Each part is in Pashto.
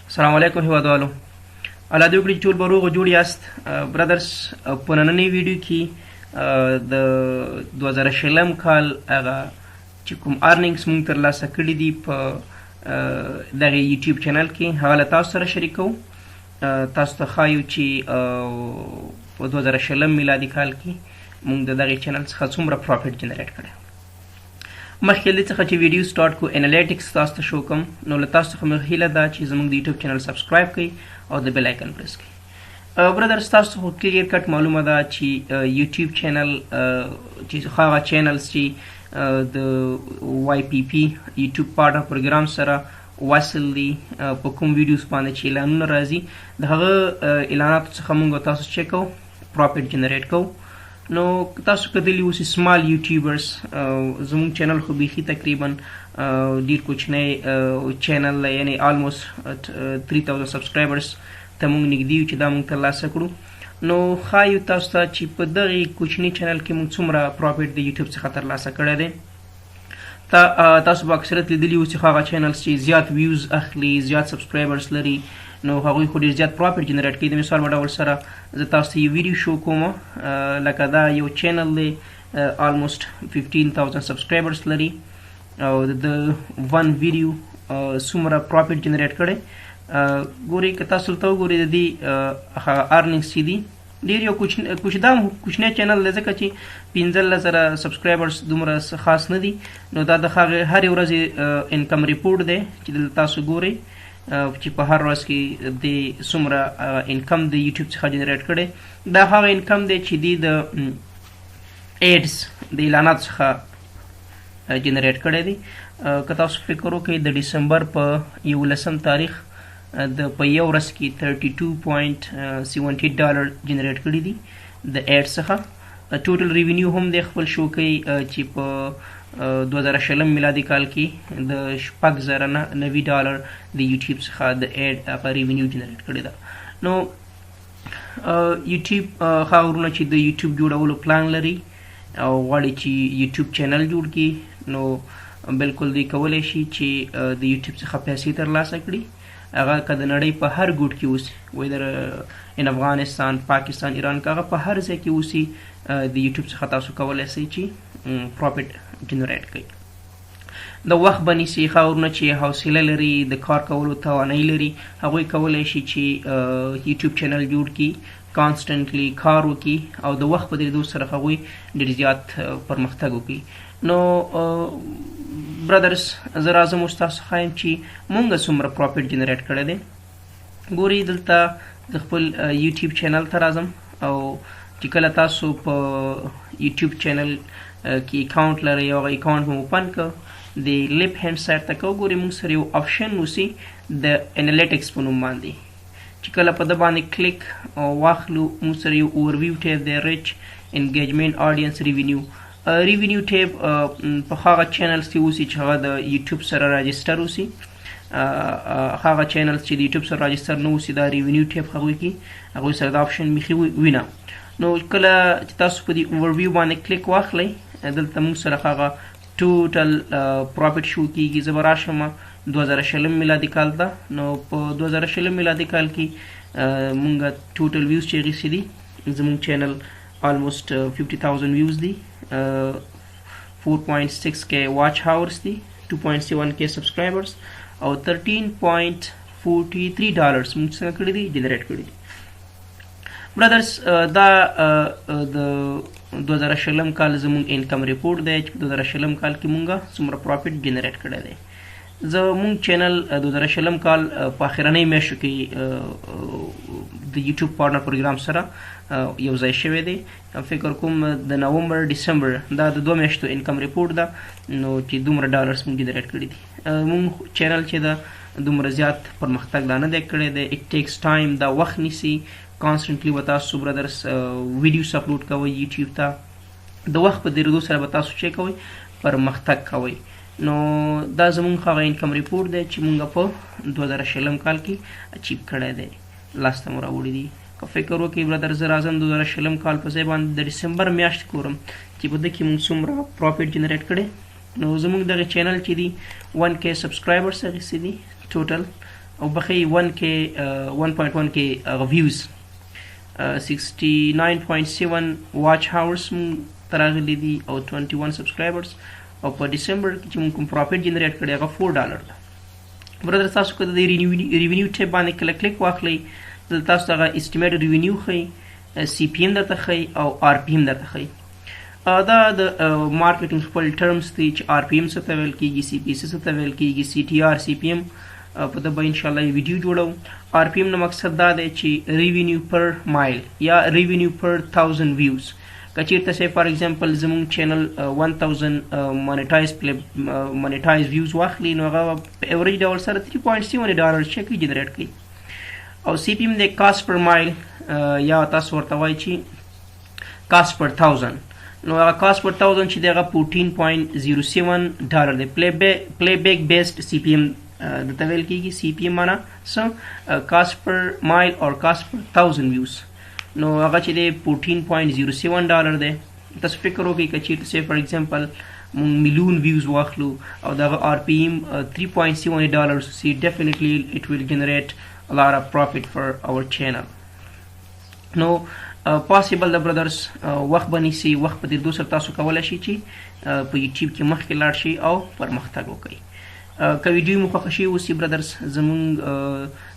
السلام علیکم هیوادوالو الله دې وکړي چې ټول به روغ جوړ یاست برادرز په نننۍ ویډیو کې د 2020 کال هغه چې کوم ارننګس مونږ ترلاسه کړي دي په دغه یوټیوب چینل کې هغه له تاسو سره شریکو تاسو ته ښایو چې په 2020 میلادي کال کې مونږ د دغه چینل څخه څومره پروفیټ جنریټ کړی مخکې له څخه چې ویډیو سٹارټ کو انالیټکس تاسو ته شو کوم نو له تاسو څخه مې هیله ده چې زموږ د یوټیوب چینل سبسکرایب کړئ او د بیل آیکن پریس کړئ برادرز تاسو خو کلیر کټ معلومه ده چې یوټیوب چینل چې هغه چینلز چې د واي پی پی یوټیوب پارټنر پروګرام سره وصل دي په کوم ویډیوز باندې چې اعلانونه راځي د هغه اعلاناتو څخه موږ تاسو چیک کوو پروفیټ جنریټ کوو نو تاسو کتلی اوس سمال یوټیوبرز زموږ چینل خو بیخي تقریبا ډیر کوچنی چینل یعنی آلموست 3000 سبسکرایبرز ته موږ نږدې یو چې دا موږ ترلاسه کړو نو ښایو تاسو ته چې په دغې کوچني چینل کې موږ څومره پروفیټ د یوټیوب څخه ترلاسه کړی دی تاسو به اکثریت لیدلي اوس چې هغه چینلز چې زیات ویوز اخلي زیات سبسکرایبرز لري نو هغوی خو ډېر زیات پروفیټ جنریټ کوي د مثال په ډول سره زه تاسو ته یو ویډیو شو کوم لکه دا یو چینل دی آلموست 15000 سبسکرایبرز لري او د ون ویډیو څومره پروفیټ جنریټ کړی ګورئ که تاسو ورته وګورئ د دې ارننګس چې دي ډېر یو کوچنی چینل دی ځکه چې 15000 سبسکرایبرز دومره خاص نه دي نو دا د هرې ورځې انکم ریپورټ دی چې دلته تاسو ګورئ چې په هر ورځ کې د څومره انکم د یوټیوب څخه جنریټ کړی دا هغه انکم دی چې دی د ایډز د اعلاناتو څخه جنریټ کړی دی که تاسو فکر وکړئ د ډسمبر په 11 تاریخ په یو ورځ کې $32.78 جنریټ کړي دي د ایډ څخه ټوټل ریونیو هم د خپل شو کوي چې په 2020 میلادي کال کې د $90,090 د یوټیوب څخه د ایډ هغه ریونیو جنریټ کړی ده نو یوټیوب هغه ورونه چې د یوټیوب جوړولو پلان لري او غواړي چې یوټیوب چینل جوړ کړي نو بالکل دوی کولی شي چې د یوټیوب څخه پیسې ترلاسه کړي هغه که د نړۍ په هر ګوټ کې اوسي ویدر ان افغانستان پاکستان ایران که هغه په هر ځای کې اوسي د یوټیوب څخه تاسو کولی شئ چې پروفیټ جنریټ کړئ د وخت به نیسي ورونه چې حوصله لري د کار کولو توانایي لري هغوی کولی شي چې یوټیوب چینل جوړ کړي کانسټنټلی کار وکړي او د وخت په درېدو سره هغوی ډېر زیات پرمختګ وکړي نو برادرز زه راځم اوس تاسو ښایم چې مونږ څومره پروفیټ جنریټ کړی دی ګورئ دلته د خپل یوټیوب چینل ته راځم او چې کله تاسو په یوټیوب چینل کې اکاونټ لرئ او هغه اکاونټ مو اوپن کړ د لیفټ هینډ سایډ ته که وګورئ مونږ سره یو آپشن اوسي د انالیټکس په نوم باندې چې کله په ده باندې کلیک واخلو مونږ سره یو اوورویو ټیب دی ریچ انګیجمنټ آډینس ریونیو ریونیو ټیب په هغه چینلز کې اوسي چې هغه د یوټیوب سره راجسټر اوسي هغه چینلز چې د یوټیوب سره راجسټر نه اوسي دا ریونیو ټیب هغوی کې هغوی سره دا آپشن بیخي وینه نو کله چې تاسو په دې اوورویو باندې کلیک واخلئ دلته موږ سره هغه ټوټل پروفیټ شو کېږي زه به راشم 2020 میلادي کال ته نو په 2020 میلادي کال کې مونږ ټوټل ویوز چې اخیستي دي زموږ چینل آلموست 50,000 ویوز دي 4.6k واچ هاورز دي 2.7k سبسکرایبرز او $13.43 موږ څنګه کړي دي جنریټ کړي دي برادرز دا د 2020 کال زموږ انکم ریپورټ دی چې په 2020 کال کې مونږ څومره پروفیټ جنریټ کړی دی زموږ چینل 2020 کال په اخرنۍ میاشتو کې د یوټیوب پارټنر پروګرام سره یو ځای شوی دی فکر کوم د نومبر ډسمبر دا د 2 میاشتو انکم ریپورټ ده نو چې دومره ډالرز موږ جنریټ کړي دي موږ چینل چې ده دومره زیات پرمختګ لا نه دی کړی دی اټ ټیکس ټایم دا وخت نیسي کانسټنټلی به تاسو برادرز ویډیوز اپلوډ کوئ یوټیوب ته د وخت په تېرېدو سره به تاسو چې کوئ پرمختګ کوئ نو دا زموږ هغه انکم ریپورټ دی چې موږ په 2020 کال کې اچیو کړی دی لاسته مو راوړي دي که فکر وکړئ برادر زه راځم 2020 کال په ځای باندې د ډسمبر میاشت ګورم چې په ده کې موږ څومره پروفیټ جنریټ کړی نو زموږ دغه چینل چې دي 1k سبسکرایبرز اخیستي دي ټوټل او بخي 1k 1.1k views 69.7 watch hours تراغلي دي او 21 subscribers او په ډیسمبر کې چې موږ کوم پروفیټ جنریټ کړی هغه $4 ده. برادر تاسو که د ریونیو ټیب باندې کلیک واخلئ دلته تاسو ته هغه اسټیمیټډ ریونیو ښیي، سی پی ایم درته ښیي او آر پی ایم درته ښیي. دا د مارکیټینګ خپل ټرمز دي چې آر پی ایم څه ته ویل کېږي، سی پی سی څه ته ویل کېږي، سی ټي آر، سی پی ایم. په ده به انشاءالله یو ویډیو جوړو. آر پی ایم نه مقصد دا دی چې ریونیو پر مایل یا ریونیو پر 1000 ویوز. که چېرته صحیح فار ایگزامپل زموږ چینل 1000 مانیټایز ویوز واخلي نو هغه په ایوریج ډول سره $3.7 چیک جنریټ کوي. او سی پی ایم دی کاسټ پر مایل یا تاسو ورته وایي چې کاسټ پر 1000. نو هغه کاسټ پر 1000 چې دی هغه $14.07 دی. پلی بیک بیسډ سی پی ایم دته ویل کېږي. سی پی ایم معنا څه؟ کاسټ پر مایل اور کاسټ پر 1000 ویوز. نو هغه چې دی $14.07 دی. تاسو فکر وکړئ که چېرته صحیح فار ایگزامپل مونږ میلیون ویوز واخلو او دغه آر پی ایم $3.7 سي definitely it will generate a lot of profit for our channel. نو پاسبل د برادرز وخت به نیسي، وخت په دې سره تاسو کولی شئ چې په یوټیوب کې مخکې لاړ شئ او پرمختګ وکړئ. که ویډیو مو خوښه شوې اوسي برادرز زموږ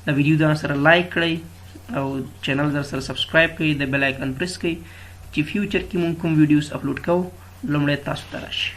د ویډیو ځان سره لایک کړئ او چینل در سره سبسکرایب کړئ، د بیل آیکن پریس کړئ چې فیوچر کې مونږ کوم ویډیوز اپلوډ کوو لومړی تاسو ته راشي.